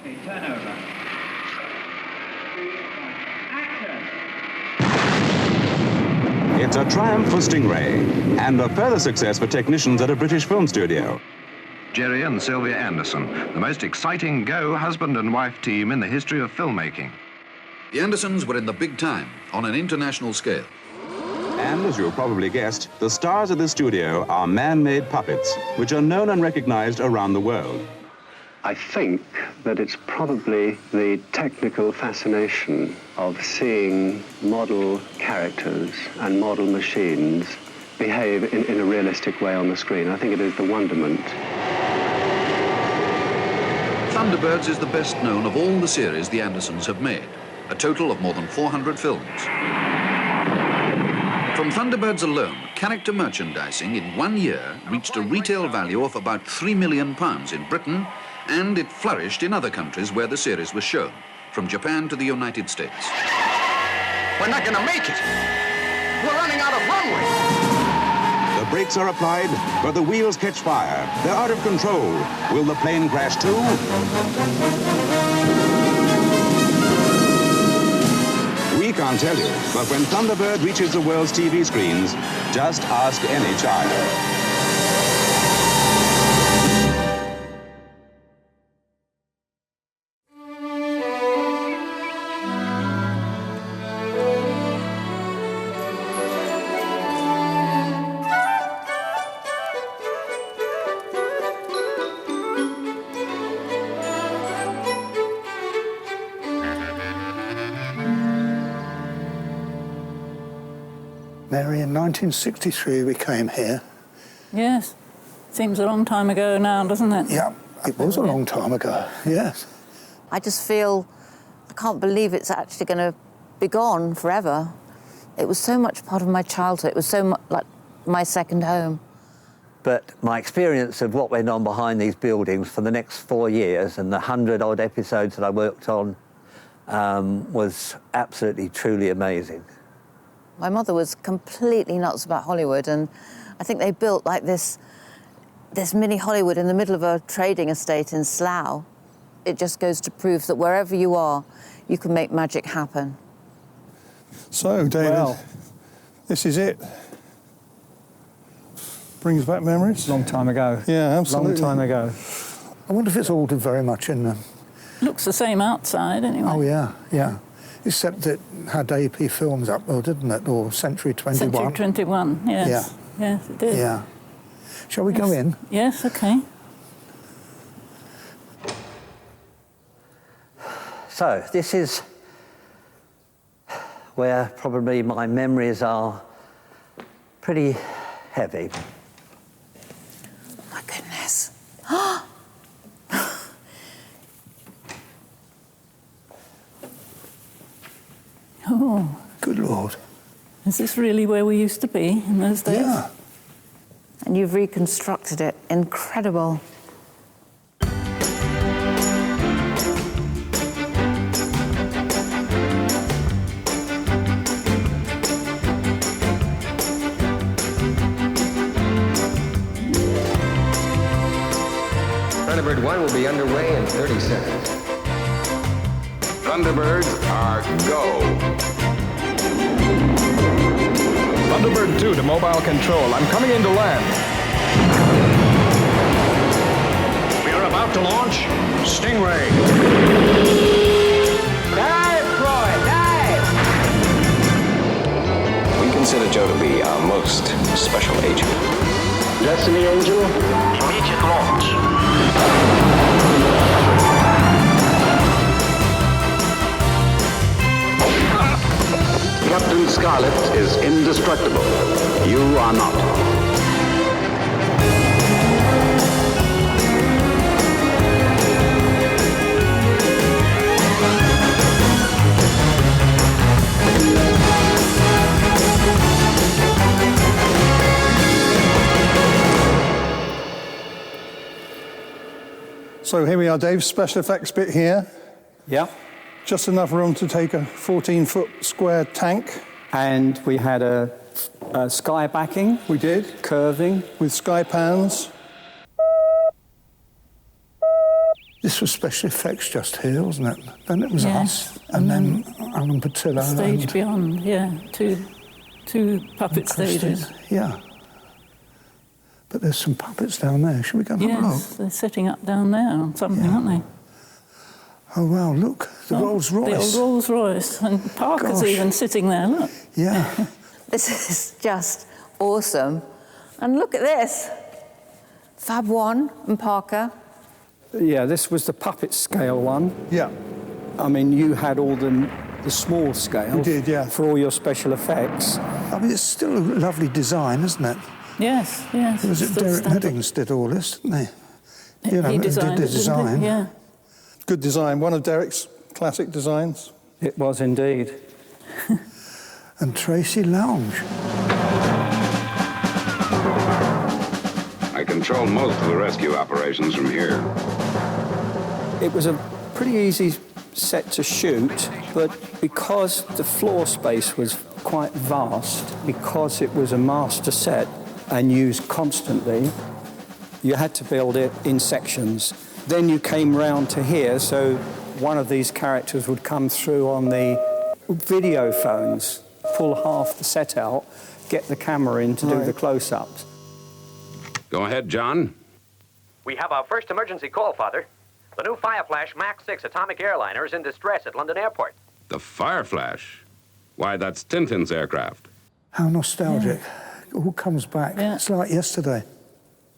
Okay, turnover. Action! It's a triumph for Stingray, and a further success for technicians at a British film studio. Gerry and Sylvia Anderson, the most exciting go husband and wife team in the history of filmmaking. The Andersons were in the big time, on an international scale. And as you've probably guessed, the stars of the studio are man-made puppets, which are known and recognized around the world. I think that it's probably the technical fascination of seeing model characters and model machines behave in a realistic way on the screen. I think it is the wonderment. Thunderbirds is the best known of all the series the Andersons have made, a total of more than 400 films. From Thunderbirds alone, character merchandising in 1 year reached a retail value of about £3 million in Britain, and it flourished in other countries where the series was shown, from Japan to the United States. We're not going to make it. We're running out of runway. The brakes are applied, but the wheels catch fire. They're out of control. Will the plane crash too? We can't tell you, but when Thunderbird reaches the world's TV screens, just ask any child. Mary, in 1963 we came here. Yes. Seems a long time ago now, doesn't it? Yeah, it was a long time ago, yes. I just feel, I can't believe it's actually going to be gone forever. It was so much part of my childhood. It was so much like my second home. But my experience of what went on behind these buildings for the next 4 years and the 100-odd episodes that I worked on was absolutely, truly amazing. My mother was completely nuts about Hollywood, and I think they built like this mini Hollywood in the middle of a trading estate in Slough. It just goes to prove that wherever you are, you can make magic happen. So, David, this is it. Brings back memories. Long time ago. Yeah, absolutely. Long time ago. I wonder if it's altered very much in the... Looks the same outside, anyway. Oh, yeah, yeah. Except it had AP Films up, or didn't it? Or Century 21. Century 21, yes. Yeah. Yes, it did. Yeah. Shall we go in? Yes, OK. So, this is where probably my memories are pretty heavy. My goodness. Oh. Good Lord. Is this really where we used to be in those days? Yeah. And you've reconstructed it. Incredible. Thunderbird 1 will be underway in 30 seconds. Thunderbirds are go. Thunderbird 2 to mobile control. I'm coming in to land. We are about to launch Stingray. Dive, Troy, dive! We consider Joe to be our most special agent. Destiny Angel? Immediate launch. Captain Scarlet is indestructible. You are not. So here we are, Dave, special effects bit here. Yeah. Just enough room to take a 14-foot square tank. And we had a sky backing. We did. Curving. With sky pans. This was special effects just here, wasn't it? Then it was Yes. us, and then Alan Patillo. Stage and beyond, yeah. Two puppet stages. Yeah. But there's some puppets down there. Should we go and have a look? Yes, they're sitting up down there on something, aren't they? Oh, wow, look, the Rolls Royce. The old Rolls Royce. And Parker's even sitting there, look. Yeah. This is just awesome. And look at this. Fab One and Parker. Yeah, this was the puppet scale one. Yeah. I mean, you had all the small scale. We did, yeah. For all your special effects. I mean, it's still a lovely design, isn't it? Yes, yes. Was it Derek Meddings did all this, didn't he? He designed did the it, design. didn't he? Yeah. Good design, one of Derek's classic designs. It was indeed. And Tracy Lounge. I control most of the rescue operations from here. It was a pretty easy set to shoot, but because the floor space was quite vast, because it was a master set and used constantly, you had to build it in sections. Then you came round to here, so one of these characters would come through on the video phones, pull half the set out, get the camera in to do the close-ups. Go ahead, John. We have our first emergency call, Father. The new Fireflash Max 6 atomic airliner is in distress at London Airport. The Fireflash? Why, that's Tintin's aircraft. How nostalgic. It all comes back. Yeah. It's like yesterday.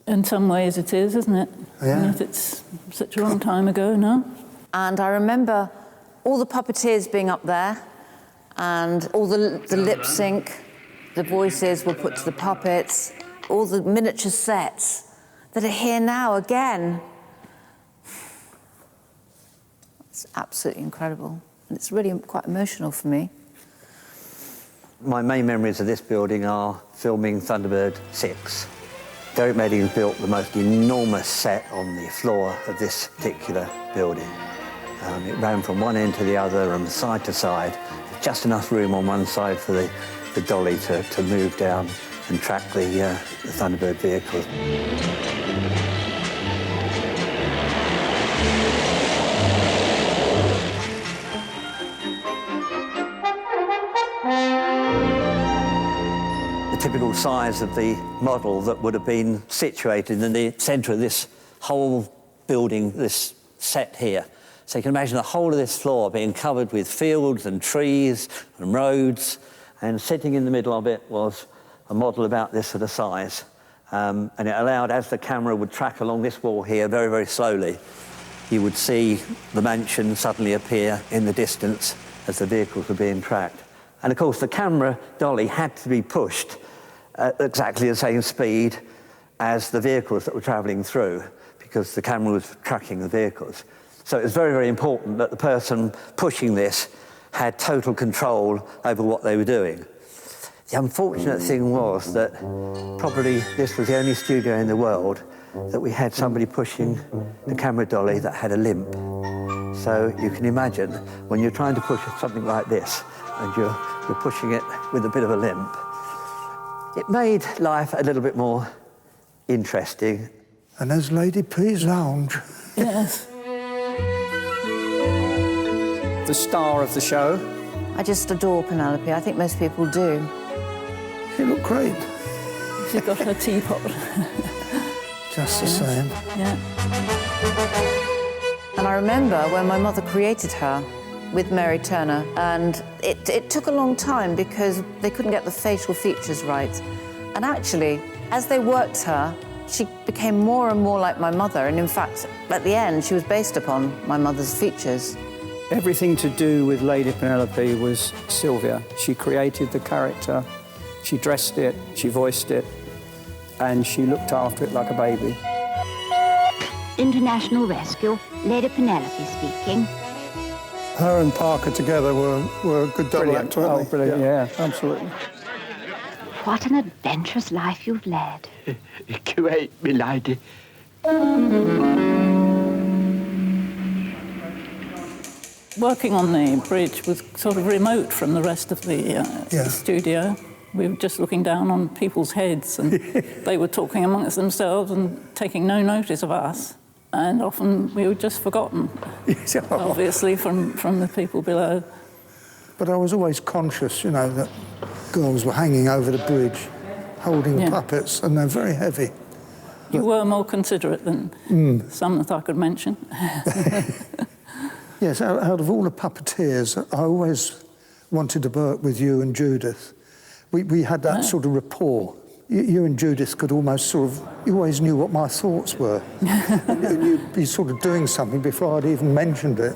In some ways it is, isn't it? Yeah. And yet it's such a long time ago now. And I remember all the puppeteers being up there and all the lip sync, the voices were put to the puppets, all the miniature sets that are here now again. It's absolutely incredible. And it's really quite emotional for me. My main memories of this building are filming Thunderbird 6. Derek Meddings built the most enormous set on the floor of this particular building. It ran from one end to the other and side to side. Just enough room on one side for the dolly to move down and track the Thunderbird vehicle. The typical size of the model that would have been situated in the centre of this whole building, this set here. So you can imagine the whole of this floor being covered with fields and trees and roads, and sitting in the middle of it was a model about this sort of size. And it allowed, as the camera would track along this wall here very, very slowly, you would see the mansion suddenly appear in the distance as the vehicles were being tracked. And of course, the camera dolly had to be pushed at exactly the same speed as the vehicles that were travelling through, because the camera was tracking the vehicles. So it was very, very important that the person pushing this had total control over what they were doing. The unfortunate thing was that probably this was the only studio in the world that we had somebody pushing the camera dolly that had a limp. So you can imagine when you're trying to push something like this and you're pushing it with a bit of a limp, it made life a little bit more interesting. And there's Lady P's lounge. Yes. The star of the show. I just adore Penelope. I think most people do. She looked great. She got her teapot. Just the same. Yeah. And I remember when my mother created her with Mary Turner, and it took a long time because they couldn't get the facial features right. And actually, as they worked her, she became more and more like my mother, and in fact, at the end, she was based upon my mother's features. Everything to do with Lady Penelope was Sylvia. She created the character, she dressed it, she voiced it, and she looked after it like a baby. International Rescue, Lady Penelope speaking. Her and Parker together were a good double act, weren't they? Oh, brilliant, yeah, absolutely. What an adventurous life you've led. Great, my lady. Working on the bridge was sort of remote from the rest of the studio. We were just looking down on people's heads and they were talking amongst themselves and taking no notice of us. and often we were just forgotten, obviously, from the people below. But I was always conscious, you know, that girls were hanging over the bridge, holding puppets, and they're very heavy. You were more considerate than some that I could mention. Yes, out of all the puppeteers, I always wanted to work with you and Judith. We had that sort of rapport. You and Judith could almost sort of, you always knew what my thoughts were. and you'd be sort of doing something before I'd even mentioned it.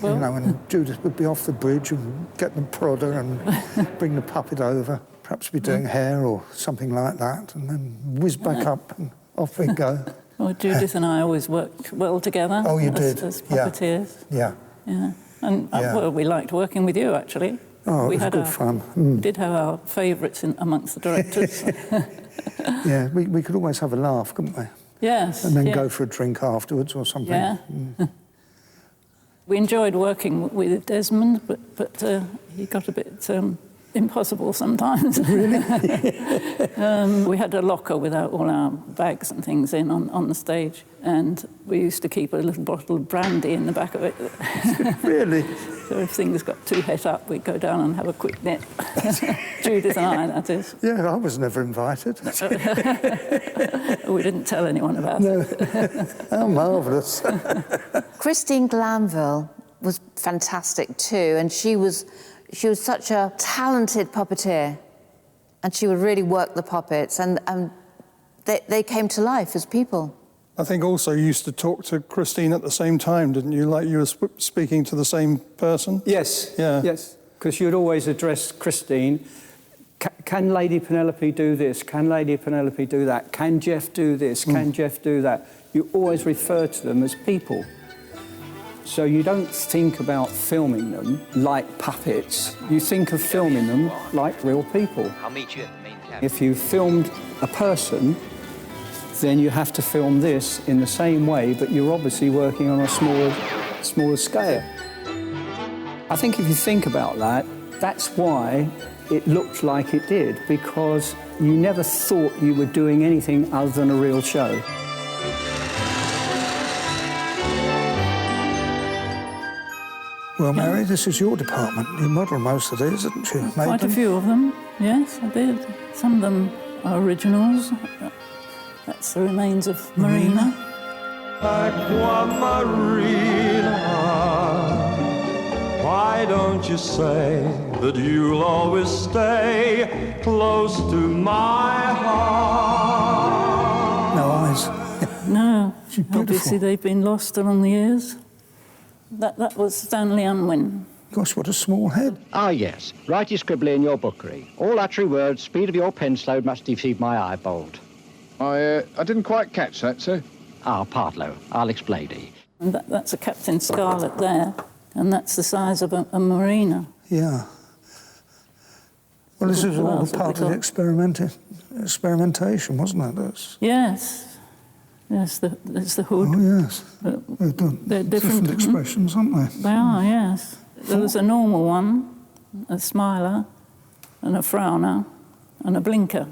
Well, you know, and Judith would be off the bridge and get the prodder and bring the puppet over, perhaps be doing hair or something like that, and then whiz back up and off we go. Well, Judith and I always worked well together. Oh, you did? As puppeteers. Yeah. Yeah. And well, we liked working with you, actually. Oh, it was good fun. We did have our favourites amongst the directors. Yeah, we could always have a laugh, couldn't we? Yes. And then go for a drink afterwards or something. Yeah. We enjoyed working with Desmond, but he got a bit impossible sometimes. Really? We had a locker with all our bags and things in on the stage, and we used to keep a little bottle of brandy in the back of it. Really? So if things got too het up, we'd go down and have a quick nip. Judith and I, that is. Yeah, I was never invited. We didn't tell anyone about it. How marvellous. Christine Glanville was fantastic too, and she was such a talented puppeteer, and she would really work the puppets, and they came to life as people. I think also you used to talk to Christine at the same time, didn't you? Like you were speaking to the same person? Yes. Yeah. Yes, because you'd always address Christine. Can Lady Penelope do this? Can Lady Penelope do that? Can Jeff do this? Can Jeff do that? You always refer to them as people. So you don't think about filming them like puppets. You think of filming them like real people. I'll meet you at the main cabin. If you filmed a person, then you have to film this in the same way, but you're obviously working on a smaller scale. I think if you think about that, that's why it looked like it did, because you never thought you were doing anything other than a real show. Well, Mary, this is your department. You model most of these, didn't you? Quite a few of them, yes, I did. Some of them are originals. That's the remains of Marina. Aqua Marina, why don't you say that you'll always stay close to my heart? No eyes. No, obviously they've been lost along the years. That was Stanley Unwin. Gosh, what a small head. Ah, yes. Righty scribbly in your bookery. All uttery words, speed of your pen slowed must deceive my eyeball. I didn't quite catch that, sir. Ah, Partlow. I'll explain it. And that's a Captain Scarlet there, and that's the size of a Marina. Yeah. Well, this is all part of the experimentation, wasn't it? Yes. Yes, there's the hood. Oh, yes. They're different expressions, aren't they? They are, yes. There was a normal one, a smiler, and a frowner, and a blinker.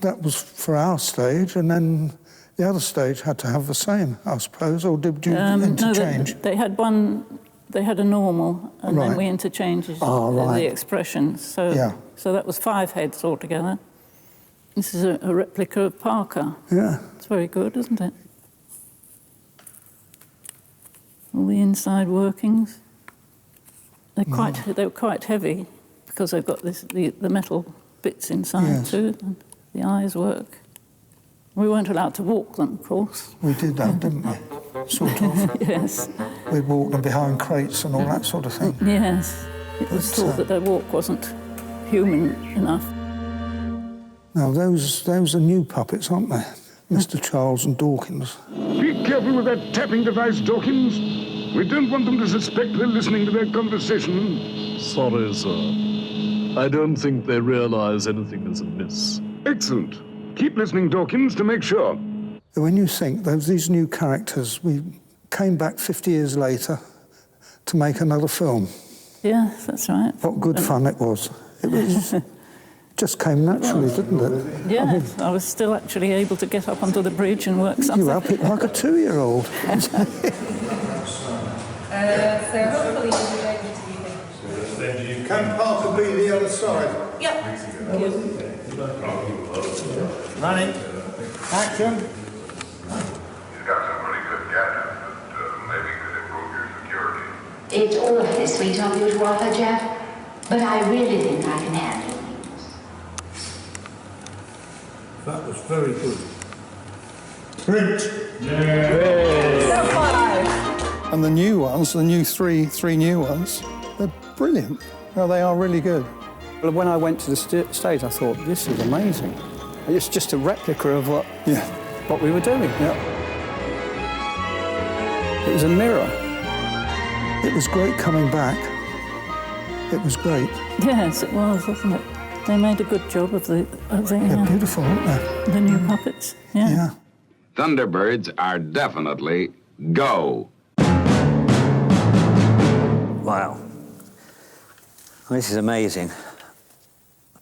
That was for our stage, and then the other stage had to have the same, I suppose, or did you interchange? No, they had one. They had a normal, and then we interchanged the expressions. So that was 5 heads altogether. This is a replica of Parker. Yeah. It's very good, isn't it? All the inside workings. They were quite heavy because they've got the metal bits inside too. And the eyes work. We weren't allowed to walk them, of course. We did that, didn't we? Sort of. Yes. We walked them behind crates and all that sort of thing. Yes. It was thought that their walk wasn't human enough. Now, those are new puppets, aren't they? Mr. Charles and Dawkins. Be careful with that tapping device, Dawkins. We don't want them to suspect we're listening to their conversation. Sorry, sir. I don't think they realise anything is amiss. Excellent. Keep listening, Dawkins, to make sure. When you think these new characters, we came back 50 years later to make another film. Yes, that's right. What good fun it was. It was Just came naturally, didn't it? Yeah, I was still actually able to get up onto the bridge and work something. You up it like a 2-year-old. So hopefully you'll be able to be there. Can Parker be the other side? Yep. Running. Action. You've got some pretty good gadgets that maybe could improve your security. It's awfully sweet of you to offer, Jeff, but I really think I can handle things. That was very good. Print. So fun. And the new ones, the new three new ones, they're brilliant. No, they are really good. Well, when I went to the stage, I thought, this is amazing. It's just a replica of what we were doing. Yeah. It was a mirror. It was great coming back. It was great. Yes, it was, wasn't it? They made a good job of the They're beautiful, aren't they? the new puppets. Yeah. Thunderbirds are definitely go. Wow. This is amazing.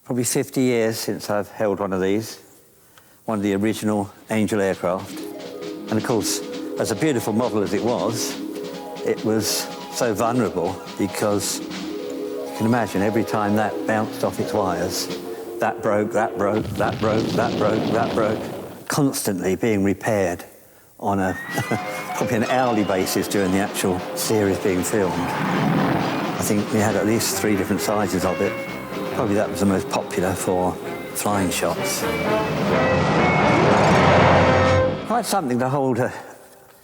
Probably 50 years since I've held one of these, one of the original Angel aircraft. And of course, as a beautiful model as it was so vulnerable because you can imagine every time that bounced off its wires, that broke, that broke, that broke, that broke, that broke, constantly being repaired on a probably an hourly basis during the actual series being filmed. I think we had at least 3 different sizes of it. Probably that was the most popular for flying shots. Quite something to hold,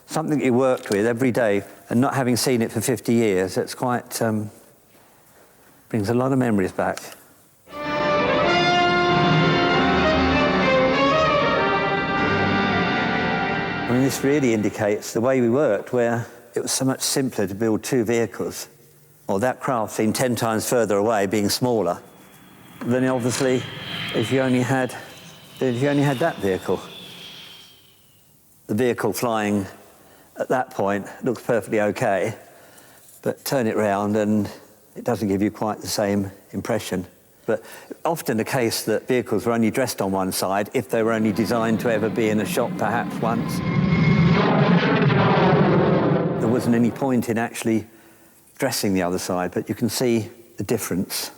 something you worked with every day, and not having seen it for 50 years, it's quite, brings a lot of memories back. I mean, this really indicates the way we worked, where it was so much simpler to build 2 vehicles. Or that craft seemed 10 times further away, being smaller, than obviously if you only had that vehicle. The vehicle flying at that point looks perfectly okay, but turn it round and it doesn't give you quite the same impression. But often the case that vehicles were only dressed on one side if they were only designed to ever be in a shop perhaps once. There wasn't any point in actually dressing the other side, but you can see the difference.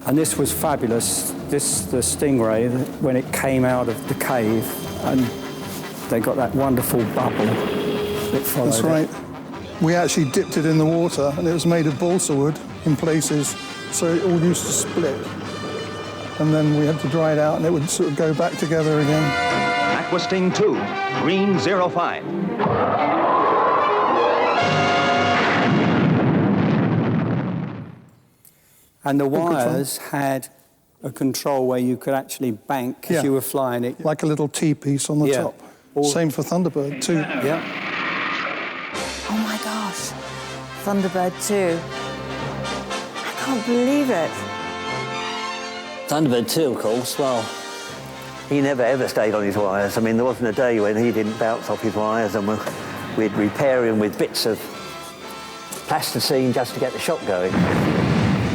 And this was fabulous. The Stingray, when it came out of the cave, and they got that wonderful bubble that followed. That's right. We actually dipped it in the water, and it was made of balsa wood in places, so it all used to split. And then we had to dry it out, and it would sort of go back together again. Aqua Sting 2, green 05. And the wires had a control where you could actually bank as you were flying it. Like a little T-piece on the top. Same for Thunderbird, too. Yeah. Oh, my gosh. Thunderbird 2. I can't believe it. Thunderbird 2, of course, well, he never ever stayed on his wires. I mean, there wasn't a day when he didn't bounce off his wires, and we'd repair him with bits of plasticine just to get the shot going.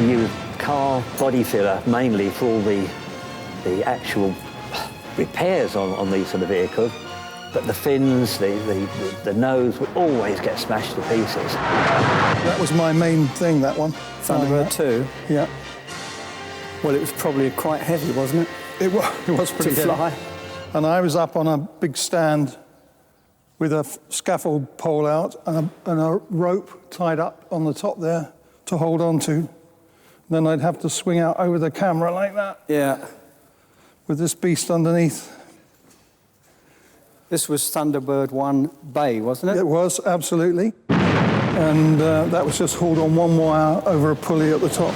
New car body filler, mainly for all the actual repairs on these sort of vehicles. But the fins, the nose would always get smashed to pieces. That was my main thing, that one. Thunderbird 2? Yeah. Well, it was probably quite heavy, wasn't it? It was pretty heavy. To fly. And I was up on a big stand with a scaffold pole out and a rope tied up on the top there to hold on to. Then I'd have to swing out over the camera like that. Yeah. With this beast underneath. This was Thunderbird 1 Bay, wasn't it? It was, absolutely. And that was just hauled on one wire over a pulley at the top.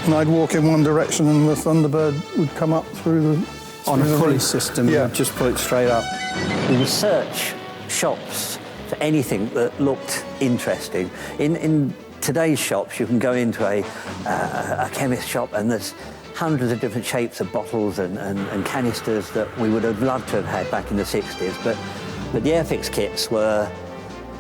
And I'd walk in one direction and the Thunderbird would come up through the... On a pulley system, yeah. Just pull it straight up. We would search shops for anything that looked interesting. In today's shops, you can go into a chemist shop and there's hundreds of different shapes of bottles and canisters that we would have loved to have had back in the 60s, but the Airfix kits were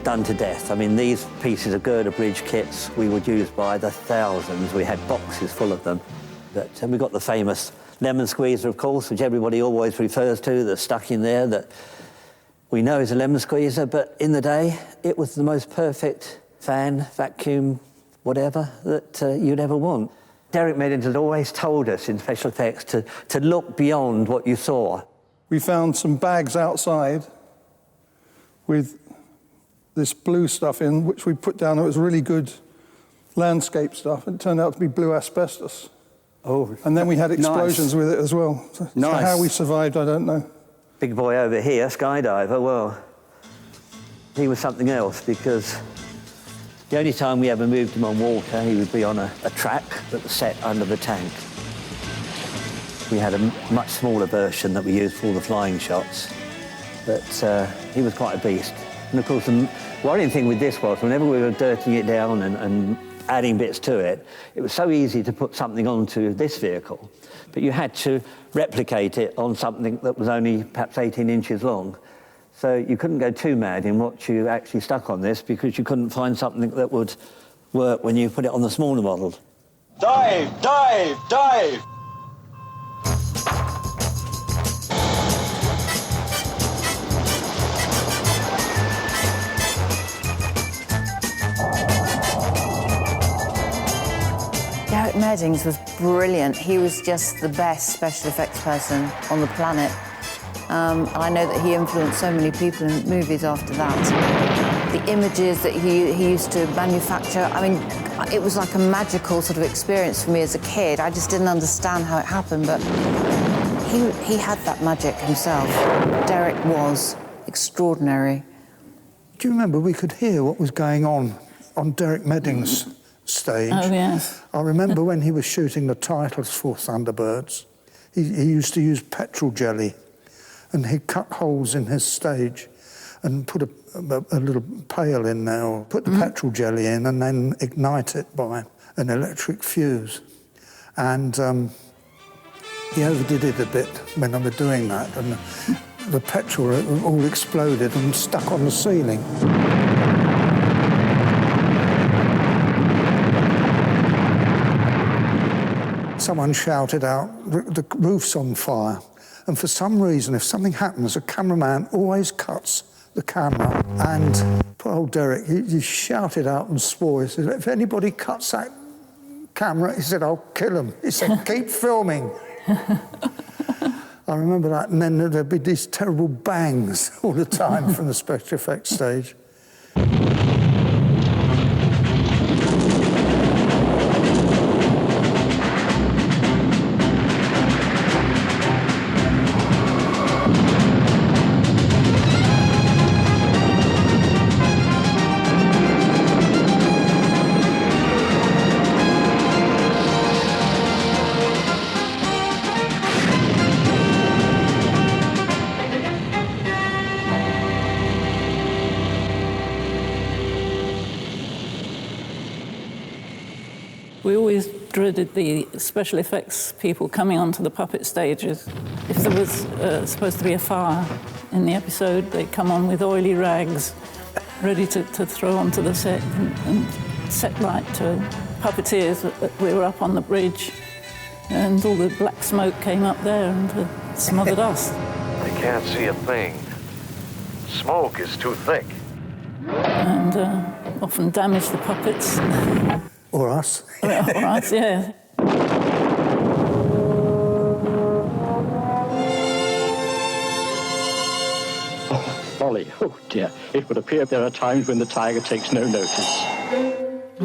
done to death. I mean, these pieces of girder bridge kits we would use by the thousands. We had boxes full of them. But we got the famous lemon squeezer, of course, which everybody always refers to, that's stuck in there, that we know is a lemon squeezer, but in the day, it was the most perfect fan, vacuum, whatever, that you'd ever want. Derek Meddings had always told us in special effects to look beyond what you saw. We found some bags outside with this blue stuff in, which we put down. It was really good landscape stuff. It turned out to be blue asbestos. Oh, and then we had explosions nice. with it as well. So how we survived, I don't know. Big boy over here, skydiver, well, he was something else, because the only time we ever moved him on water, he would be on a track that was set under the tank. We had a much smaller version that we used for all the flying shots, but he was quite a beast. And of course, the worrying thing with this was, whenever we were dirtying it down and adding bits to it, it was so easy to put something onto this vehicle, but you had to replicate it on something that was only perhaps 18 inches long. So you couldn't go too mad in what you actually stuck on this, because you couldn't find something that would work when you put it on the smaller model. Dive, dive, dive! Derek Meddings was brilliant. He was just the best special effects person on the planet. And I know that he influenced so many people in movies after that. The images that he used to manufacture, I mean, it was like a magical sort of experience for me as a kid. I just didn't understand how it happened, but he had that magic himself. Derek was extraordinary. Do you remember we could hear what was going on Derek Meddings' stage? Oh, yes. I remember when he was shooting the titles for Thunderbirds, he used to use petrol jelly, and he'd cut holes in his stage and put a little pail in there, or put the petrol jelly in and then ignite it by an electric fuse. And he overdid it a bit when they were doing that, and the petrol all exploded and stuck on the ceiling. Someone shouted out, the roof's on fire. And for some reason, if something happens, a cameraman always cuts the camera. And poor old Derek, he shouted out and swore. He said, if anybody cuts that camera, he said, I'll kill him. He said, keep filming. I remember that, and then there'd be these terrible bangs all the time from the special effects stage. We always dreaded the special effects people coming onto the puppet stages. If there was supposed to be a fire in the episode, they'd come on with oily rags, ready to throw onto the set and set light to puppeteers. We were up on the bridge, and all the black smoke came up there and smothered us. They can't see a thing. Smoke is too thick. And often damaged the puppets. Or us. Or us, yeah. Oh, folly. Oh, dear. It would appear there are times when the tiger takes no notice. I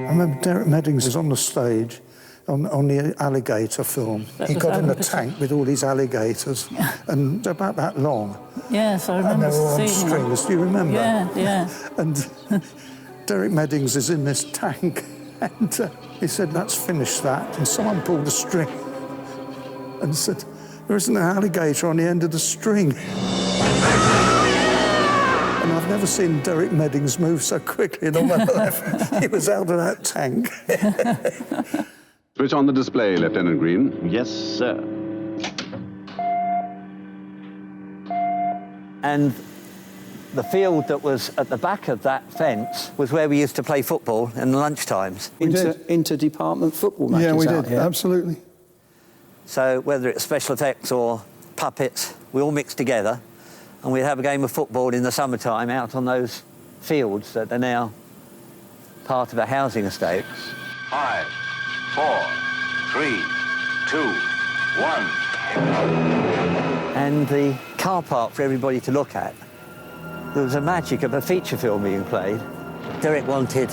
remember Derek Meddings was on the stage on the alligator film. He got in a tank with all these alligators, and they're about that long. Yes, I remember and they were on seeing strings. them. Do you remember? Yeah, yeah. And Derek Meddings is in this tank, and he said, let's finish that. And someone pulled the string and said, there isn't an alligator on the end of the string. And I've never seen Derek Meddings move so quickly in all my life. He was out of that tank. Switch on the display, Lieutenant Green. Yes, sir. And The field that was at the back of that fence was where we used to play football in the lunchtimes. Inter-department football matches. Yeah, we out did, here. absolutely. So whether it's special effects or puppets, we all mixed together, and we'd have a game of football in the summertime out on those fields that are now part of a housing estate. 5, 4, 3, 2, 1. And the car park for everybody to look at. There was a magic of a feature film being played. Derek wanted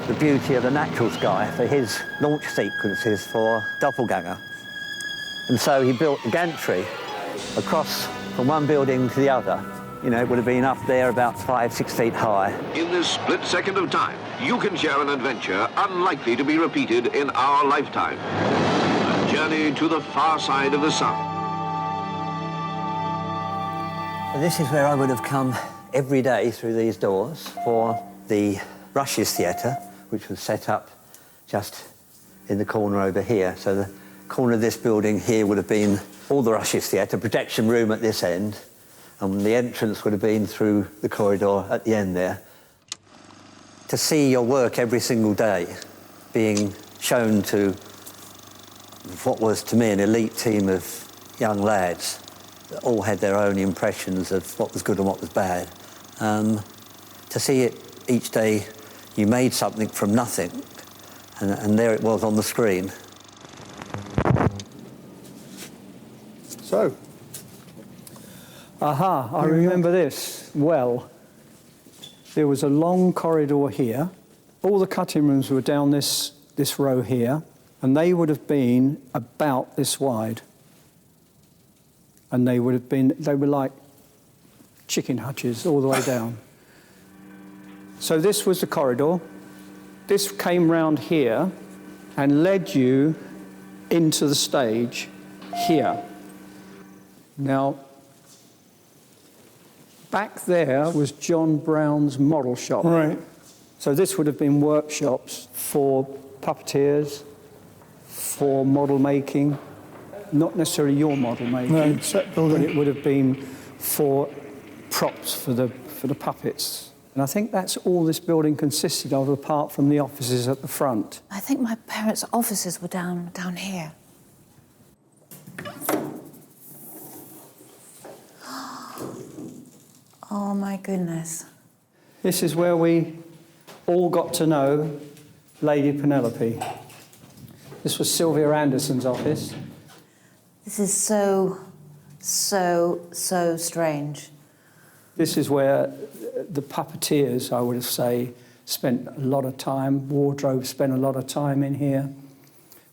the beauty of the natural sky for his launch sequences for Doppelganger. And so he built a gantry across from one building to the other. You know, it would have been up there about 5, 6 feet high. In this split second of time, you can share an adventure unlikely to be repeated in our lifetime. A journey to the far side of the sun. And this is where I would have come every day through these doors for the Rushes Theatre, which was set up just in the corner over here. So the corner of this building here would have been all the Rushes Theatre, projection room at this end, and the entrance would have been through the corridor at the end there. To see your work every single day being shown to what was to me an elite team of young lads that all had their own impressions of what was good and what was bad. To see it each day, you made something from nothing, and there it was on the screen. So, I remember this well. There was a long corridor here. All the cutting rooms were down this row here, and they would have been about this wide. And they were like chicken hutches all the way down. So this was the corridor. This came round here and led you into the stage here. Now, back there was John Brown's model shop. Right. So this would have been workshops for puppeteers, for model making, not necessarily your model making, no, set building. but it would have been for props for the puppets. And I think that's all this building consisted of, apart from the offices at the front. I think my parents' offices were down here. Oh, my goodness. This is where we all got to know Lady Penelope. This was Sylvia Anderson's office. This is so strange. This is where the puppeteers, I would say, spent a lot of time. Wardrobe spent a lot of time in here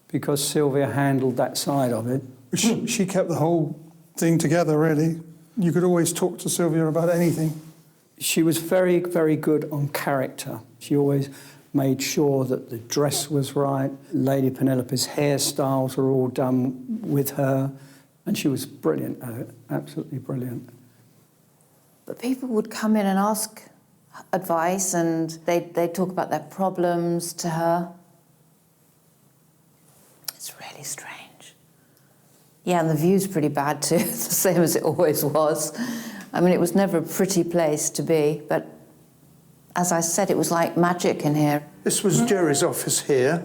because Sylvia handled that side of it. She kept the whole thing together, really. You could always talk to Sylvia about anything. She was very, very good on character. She always made sure that the dress was right. Lady Penelope's hairstyles were all done with her, and she was brilliant at it, absolutely brilliant. But people would come in and ask advice, and they'd talk about their problems to her. It's really strange. Yeah, and the view's pretty bad too, the same as it always was. I mean, it was never a pretty place to be, but as I said, it was like magic in here. This was Gerry's office here.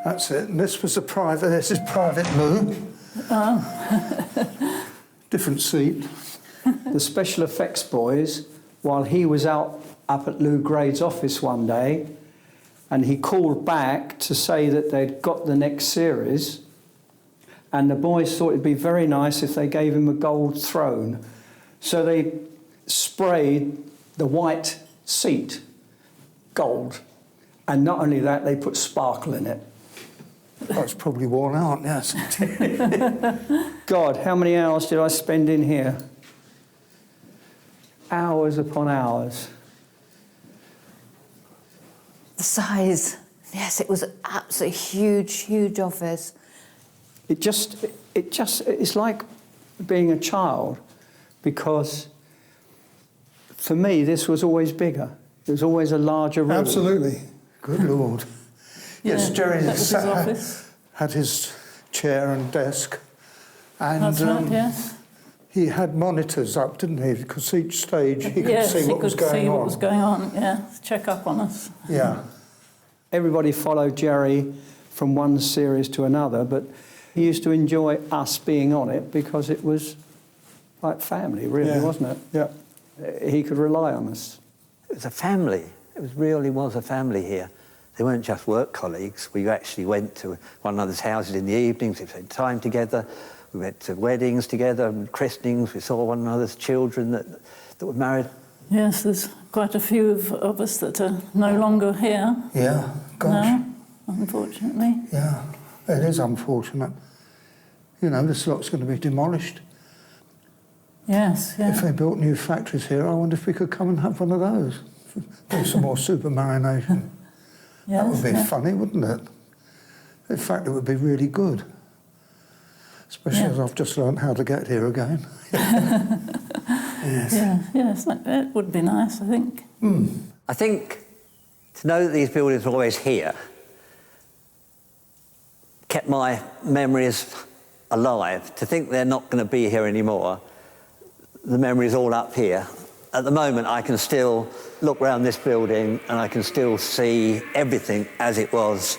That's it. And this was this is private loo. Oh. Different seat. The special effects boys, while he was up at Lou Grade's office one day, and he called back to say that they'd got the next series, and the boys thought it'd be very nice if they gave him a gold throne. So they sprayed the white seat gold. And not only that, they put sparkle in it. Oh, it's probably worn out, yes. God, how many hours did I spend in here? Hours upon hours. The size. Yes, it was an absolutely huge, huge office. It's like being a child, because for me, this was always bigger. It was always a larger room. Absolutely. Good Lord. Yes, Yeah, Gerry that was his office. had his chair and desk. And That's right, yes. He had monitors up, didn't he? Because each stage he could see what was going on. Yes, he could see what was going on, yeah. Check up on us. Yeah. Everybody followed Gerry from one series to another, but he used to enjoy us being on it because it was like family, really, wasn't it? Yeah. He could rely on us. It was a family. It really was a family here. They weren't just work colleagues. We actually went to one another's houses in the evenings. We spent time together. We went to weddings together, christenings. We saw one another's children that were married. Yes, there's quite a few of us that are no longer here. Yeah, gosh. No, unfortunately. Yeah, it is unfortunate. You know, this lot's going to be demolished. Yes, yeah. If they built new factories here, I wonder if we could come and have one of those. Do some more Supermarionation. Yes, that would be funny, wouldn't it? In fact, it would be really good. Especially as I've just learned how to get here again. Yes. Yeah, yes, it would be nice, I think. I think to know that these buildings were always here kept my memories alive. To think they're not going to be here anymore, the memory's all up here. At the moment, I can still look around this building and I can still see everything as it was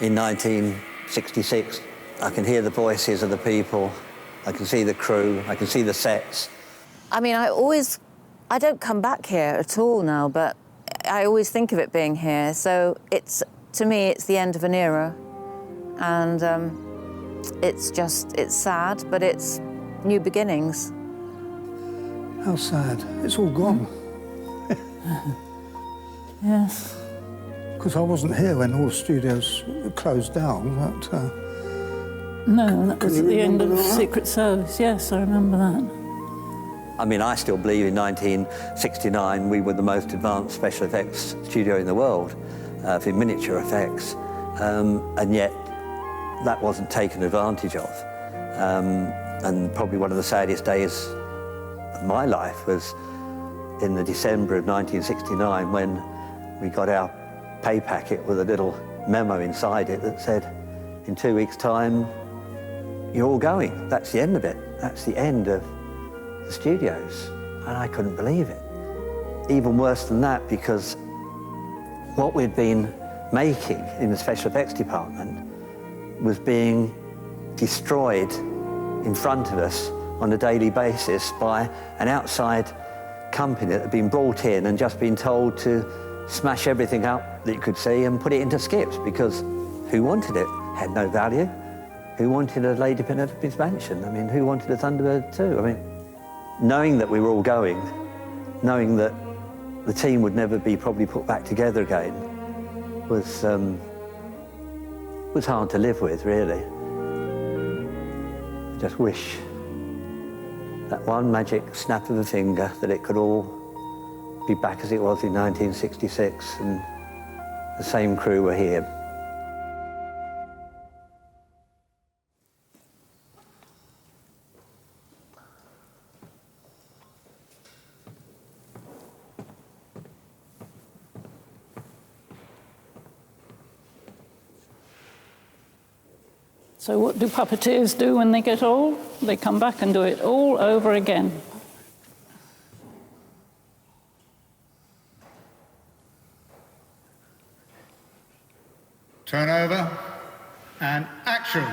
in 1966. I can hear the voices of the people, I can see the crew, I can see the sets. I mean, I don't come back here at all now, but I always think of it being here. So to me, it's the end of an era. And it's sad, but it's new beginnings. How sad. It's all gone. Yes. Because I wasn't here when all the studios closed down, but... No, that was at the end of Secret Service. Yes, I remember that. I mean, I still believe in 1969 we were the most advanced special effects studio in the world for miniature effects, and yet that wasn't taken advantage of. And probably one of the saddest days of my life was in the December of 1969 when we got our pay packet with a little memo inside it that said, in 2 weeks' time, you're all going. That's the end of it. That's the end of the studios. And I couldn't believe it. Even worse than that, because what we'd been making in the special effects department was being destroyed in front of us on a daily basis by an outside company that had been brought in and just been told to smash everything up that you could see and put it into skips, because who wanted it? Had no value. Who wanted a Lady Penelope's mansion? I mean, who wanted a Thunderbird too? I mean, knowing that we were all going, knowing that the team would never be probably put back together again, was hard to live with, really. I just wish that one magic snap of a finger that it could all be back as it was in 1966 and the same crew were here. So what do puppeteers do when they get old? They come back and do it all over again. Turn over and action.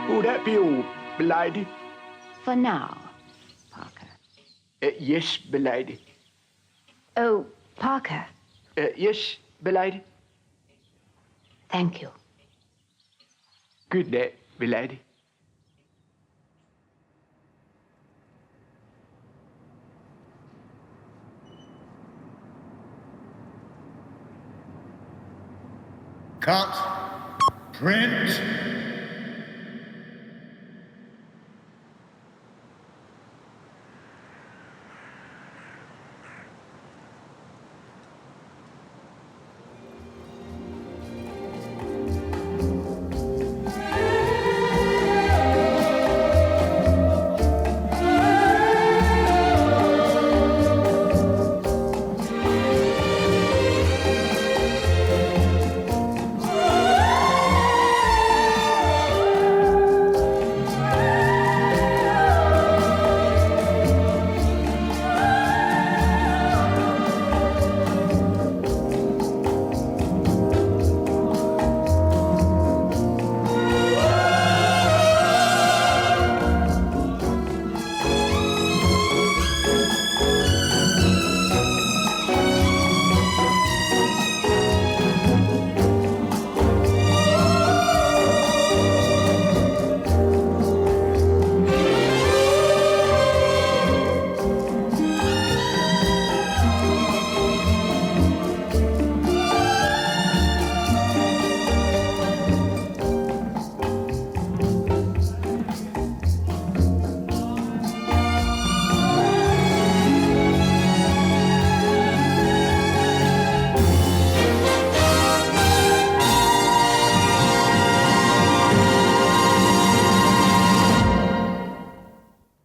Would that be all, milady? For now. Yes, milady. Oh, Parker. Yes, milady. Thank you. Good night, milady. Cut. Print.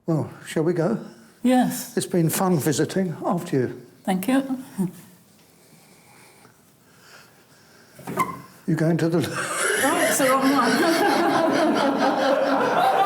Well, shall we go? Yes. It's been fun visiting. After you. Thank you. You going to the... Oh, it's the wrong one.